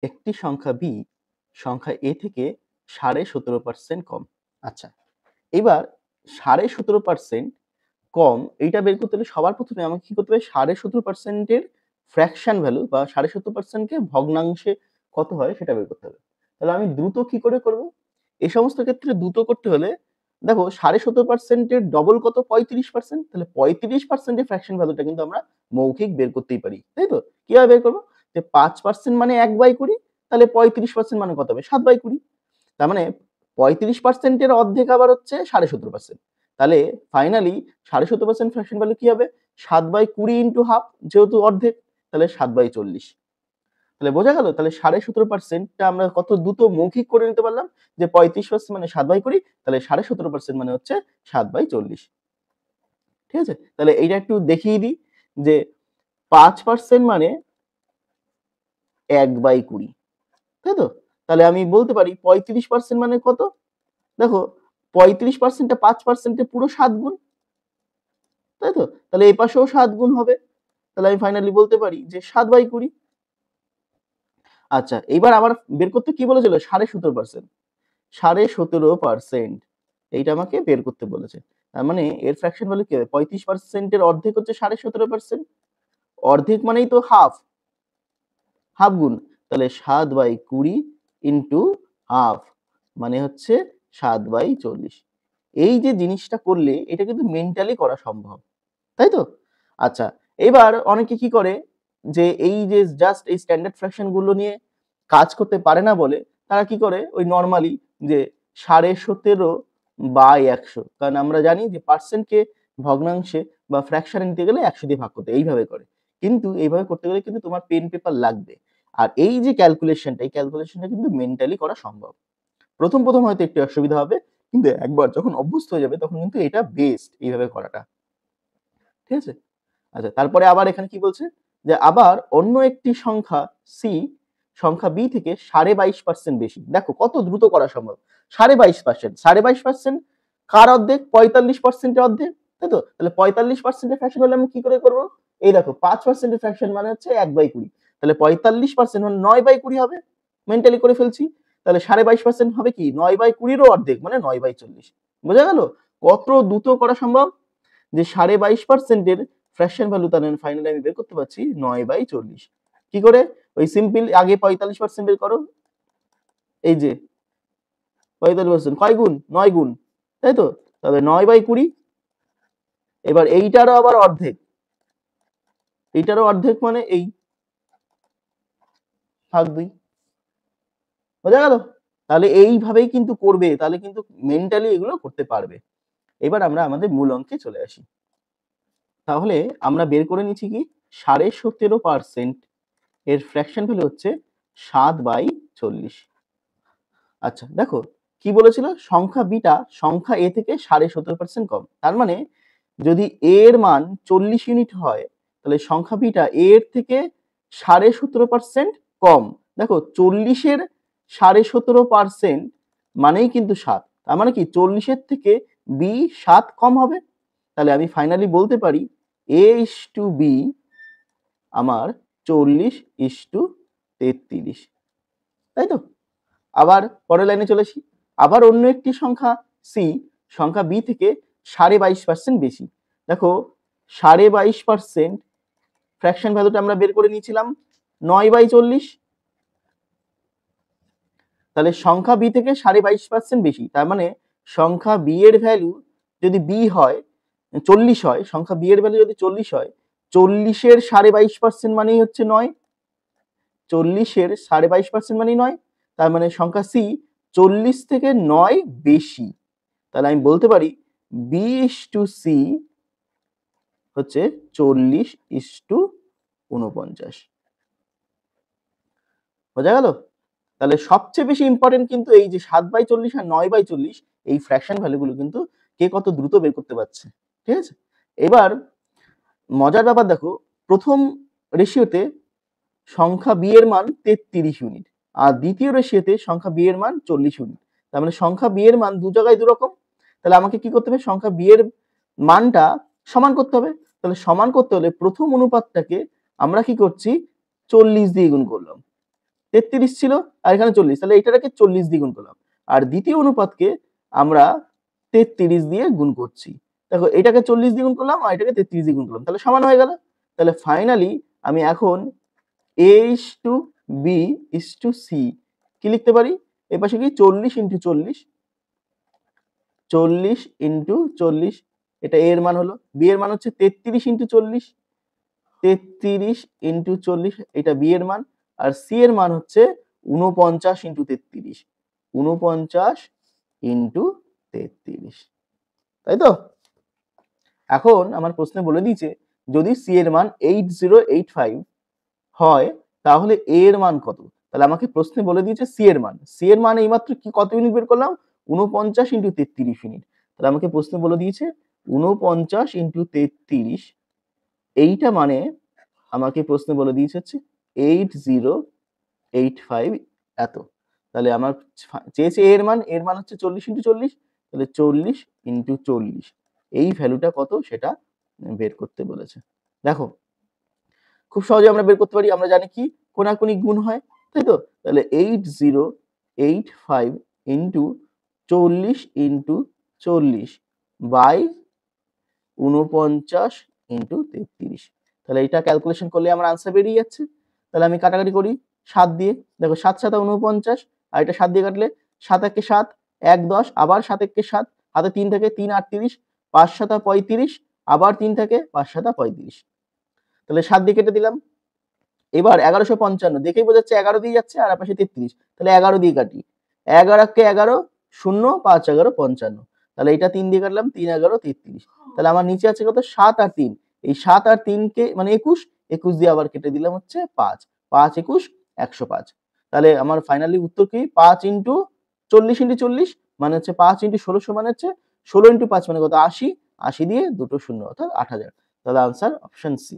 একটি সংখ্যা বি সংখ্যা এ থেকে 17.5% কম। আচ্ছা, এবার 17.5% কম এইটা বের করতে হলে সবার প্রথমে আমাকে কি করতে হবে, 17.5% এর ফ্র্যাকশন ভ্যালু বা 17.5% কে ভগ্নাংশে কত হয় সেটা বের করতে হবে। তাহলে আমি দ্রুত কি করে করব? এই সমস্ত ক্ষেত্রে দ্রুত করতে হলে দেখো 17.5% এর ডবল কত, 35%। তাহলে 35% এর ফ্র্যাকশন ভ্যালুটা কিন্তু আমরা মৌখিক বের করতেই পারি, তাই তো? কিভাবে বের করবো? যে 5% মানে 1/20, তাহলে 35% মানে কত হবে, 7/20। তার মানে 35% এর অর্ধেক আবার হচ্ছে 17.5%। তাহলে ফাইনালি 17.5% ফ্র্যাকশন ভ্যালু কি হবে, 7/20 ইন্টু হাফ, যেহেতু অর্ধেক তাহলে 7/40। তাহলে বোঝা গেল, তাহলে 17.5%টা আমরা কত দ্রুত মৌখিক করে নিতে পারলাম, যে 35% মানে 7/20, তাহলে 17.5% মানে হচ্ছে 7/40। ঠিক আছে, তাহলে এইটা একটু দেখিয়ে দিই যে 5% মানে 1/20, তাই তো? তাহলে আমি বলতে পারি 35% মানে কত, দেখো 35%টা 5%-এ পুরো 7 গুণ, তাই তো? তাহলে এই পাশেও 7 গুণ হবে, তাহলে আমি ফাইনালি বলতে পারি যে 7/20। আচ্ছা, এইবার আবার বের করতে কি বলেছিল, 17.5%। 17.5% এইটা আমাকে বের করতে বলেছে। তার মানে এর ফ্র্যাকশন ভ্যালু কি হবে, 35% এর অর্ধেক হচ্ছে 17.5%, অর্ধেক মানেই তো হাফ, হাফ গুণ, তাহলে 7/20 ইন্টু হাফ মানে হচ্ছে 7/40। এই যে জিনিসটা করলে এটা কিন্তু মেন্টালি করা সম্ভব, তাই তো? আচ্ছা, এবার অনেকে কি করে, যে এই যে জাস্ট এই স্ট্যান্ডার্ড ফ্র্যাকশন গুলো নিয়ে কাজ করতে পারে না বলে তারা কি করে, ওই নর্মালি যে 17.5/100, কারণ আমরা জানি যে পার্সেন্টকে ভগ্নাংশে বা ফ্র্যাকশনে নিতে গেলে 100 দিয়ে ভাগ করতে, এইভাবে করে। কিন্তু এইভাবে করতে গেলে কিন্তু তোমার পেন পেপার লাগবে। আর এই যে ক্যালকুলেশনটা, এই ক্যালকুলেশনটা কিন্তু মেন্টালি করা সম্ভব। প্রথম প্রথম হয়তো একটু অসুবিধা হবে, কিন্তু একবার যখন অভ্যস্ত হয়ে যাবে তখন কিন্তু এটা বেস্ট এইভাবে করাটা। ঠিক আছে, আচ্ছা, তারপরে আবার এখানে কি বলছে, যে আবার অন্য একটি সংখ্যা সি সংখ্যা বি থেকে 22.5% বেশি। দেখো কত দ্রুত করা সম্ভব, 22.5%, 22.5% কার অর্ধেক, 45% এর অর্ধেক, তাই তো? তাহলে 45% এর ফ্র্যাকশন হলে আমি কি করে করবো, এই দেখো 5% এর ফ্র্যাকশন মানে হচ্ছে 1/20, তাহলে 45% মানে 9/20 হবে, মেন্টালি করে ফেলছি। তাহলে 22.5% হবে কি, 9/20-ও অর্ধেক মানে 9/40। বোঝা গেল কত দ্রুত করা সম্ভব, যে 22.5% এর ফ্র্যাকশন ভ্যালু তাহলে ফাইনালি আমি বের করতে পারছি 9/40। কি করে, ওই সিম্পল আগে 45% বের করো, এই যে 45% কয় গুণ, 9 গুণ, তাই তো? তবে 9/20, এবার এইটারও আবার অর্ধেক, এইটারও অর্ধেক মানে এই ভাগ 2। বোঝা গেল? তাহলে এইভাবেই কিন্তু করবে, তাহলে কিন্তু মেন্টালি এগুলো করতে পারবে। এবার আমরা আমাদের মূল অঙ্কে চলে আসি। তাহলে আমরা বের করে নিচ্ছি কি, 17.5% এর ফ্র্যাকশন ভ্যালু হচ্ছে 7/40। আচ্ছা, দেখো কি বলেছিল, সংখ্যা বিটা সংখ্যা এ থেকে 17.5% কম। তার মানে যদি এ এর মান 40 ইউনিট হয়, তাহলে সংখ্যা বিটা এর থেকে 17.5% কম। দেখো 40-এর 17.5% মানেই কিন্তু 7, তার মানে কি 40-এর থেকে বি 7 কম হবে। তাহলে আমি ফাইনালি বলতে পারি এ ইস টু বি আমার 40:33, তাই তো? আবার পরের লাইনে চলে আসি, আবার অন্য একটি সংখ্যা সি সংখ্যা বি থেকে 22.5% বেশি। দেখো 22.5% ফ্র্যাকশন ভ্যালুটা আমরা বের করে নিয়েছিলাম 9/40, তাহলে সংখ্যা বি থেকে 22.5% বেশি, তার মানে সংখ্যা বি এর ভ্যালু যদি বি হয় 40 হয়, সংখ্যা বি এর ভ্যালু যদি 40 হয়, 40-এর 22.5% মানেই হচ্ছে 9, 40-এর 22.5% মানেই 9, তার মানে সংখ্যা সি 40 থেকে 9 বেশি। তাহলে আমি বলতে পারি বি ইস টু সি হচ্ছে 40:49। বোঝা গেল? তাহলে সবচেয়ে বেশি ইম্পর্টেন্ট কিন্তু এই যে 7/40 আর 9/40, এই ফ্র্যাকশন ভ্যালুগুলো কিন্তু কে কত দ্রুত বের করতে পারছে। ঠিক আছে, এবার মজার ব্যাপার দেখো, প্রথম রেশিওতে সংখ্যা বি এর মান 33 ইউনিট, আর দ্বিতীয় রেশিওতে সংখ্যা বি এর মান 40 ইউনিট। তার মানে সংখ্যা বি এর মান দু জায়গায় দু রকম। তাহলে আমাকে কি করতে হবে, সংখ্যা বি এর মানটা সমান করতে হবে। তাহলে সমান করতে হলে প্রথম অনুপাতটাকে আমরা কি করছি, 40 দিয়ে গুণ করলাম, 33 ছিল আর এখানে 40, তাহলে এটাকে 40 দিয়ে গুণ করলাম। আর দ্বিতীয় অনুপাতকে আমরা 33 দিয়ে গুণ করছি। দেখো এটাকে 40 দিয়ে গুণ করলাম আর এটাকে 33 দিয়ে গুণ করলাম, তাহলে সমান হয়ে গেল। তাহলে ফাইনালি আমি এখন a is to b is to c কি লিখতে পারি, এই পাশে কি 40 ইন্টু 40, 40 ইন্টু 40, এটা a এর মান হলো, b এর মান হচ্ছে 33 ইন্টু 40, 33 ইন্টু 40, এটা b এর মান। আর c এর মান হচ্ছে 49 ইন্টু 33, 49 ইন্টু 33, তাই তো? এখন আমার প্রশ্নে বলে দিয়েছে যদি c এর মান 8085 হয় তাহলে a এর মান কত। তাহলে আমাকে প্রশ্নে বলে দিয়েছে c এর মান, c এর মান এইমাত্র কি কত ইউনিট বের করলাম, 49 ইন্টু 33 ইউনিট। তাহলে আমাকে প্রশ্নে বলে দিয়েছে 49 ইন্টু 33, এইটা মানে আমাকে প্রশ্নে বলে দিয়েছে হচ্ছে 8085 এত। তাহলে আমার চেয়েছে এর মান হচ্ছে 40 ইন্টু 40, তাহলে 40 ইন্টু 40, এই ভ্যালুটা কত সেটা বের করতে বলেছে। দেখো খুব সহজে আমরা বের করতে পারি, আমরা জানি কি কোনাকুনি গুণ হয়, তাই তো? তাহলে 8085 ইন্টু 40 ইন্টু 40 বাই 49 ইন্টু 33, তাহলে এটা ক্যালকুলেশন করলে আমার আনসার বেরিয়ে যাচ্ছে। তাহলে আমি কাটাকাটি করি 7 দিয়ে, দেখো 7 7 49, আর এটা 7 দিয়ে কাটলে 7 1 7, 1 10, আবার 7 1 7, হাতে 3 থাকে 3 38, 5 7 35, আবার 3 থাকে 5 7 35, তাহলে 7 দিয়ে কেটে দিলাম। এবার 1155 দেখেই বোঝা যাচ্ছে 11 দিয়ে যাচ্ছে আর পাশে 33, তাহলে 11 দিয়ে কাটি, 11 কে 11, 0 5 11 55, তাহলে এটা 3 দিয়ে কাটলাম, 3 11 33, তাহলে আমার নিচে আছে কত 7 আর 3, এই 7 আর 3 কে মানে 21, 21 দিয়ে আবার কেটে দিলাম হচ্ছে 5, 5 21 105, তাহলে আমার ফাইনালি উত্তর কি 5 ইন্টু 40 ইন্টু 40 মানে হচ্ছে 5 ইন্টু 16 মানে হচ্ছে 16 ইন্টু 5 মানে কত 80, 80 দিয়ে দুটো শূন্য অর্থাৎ 8000, তাহলে আনসার অপশন সি।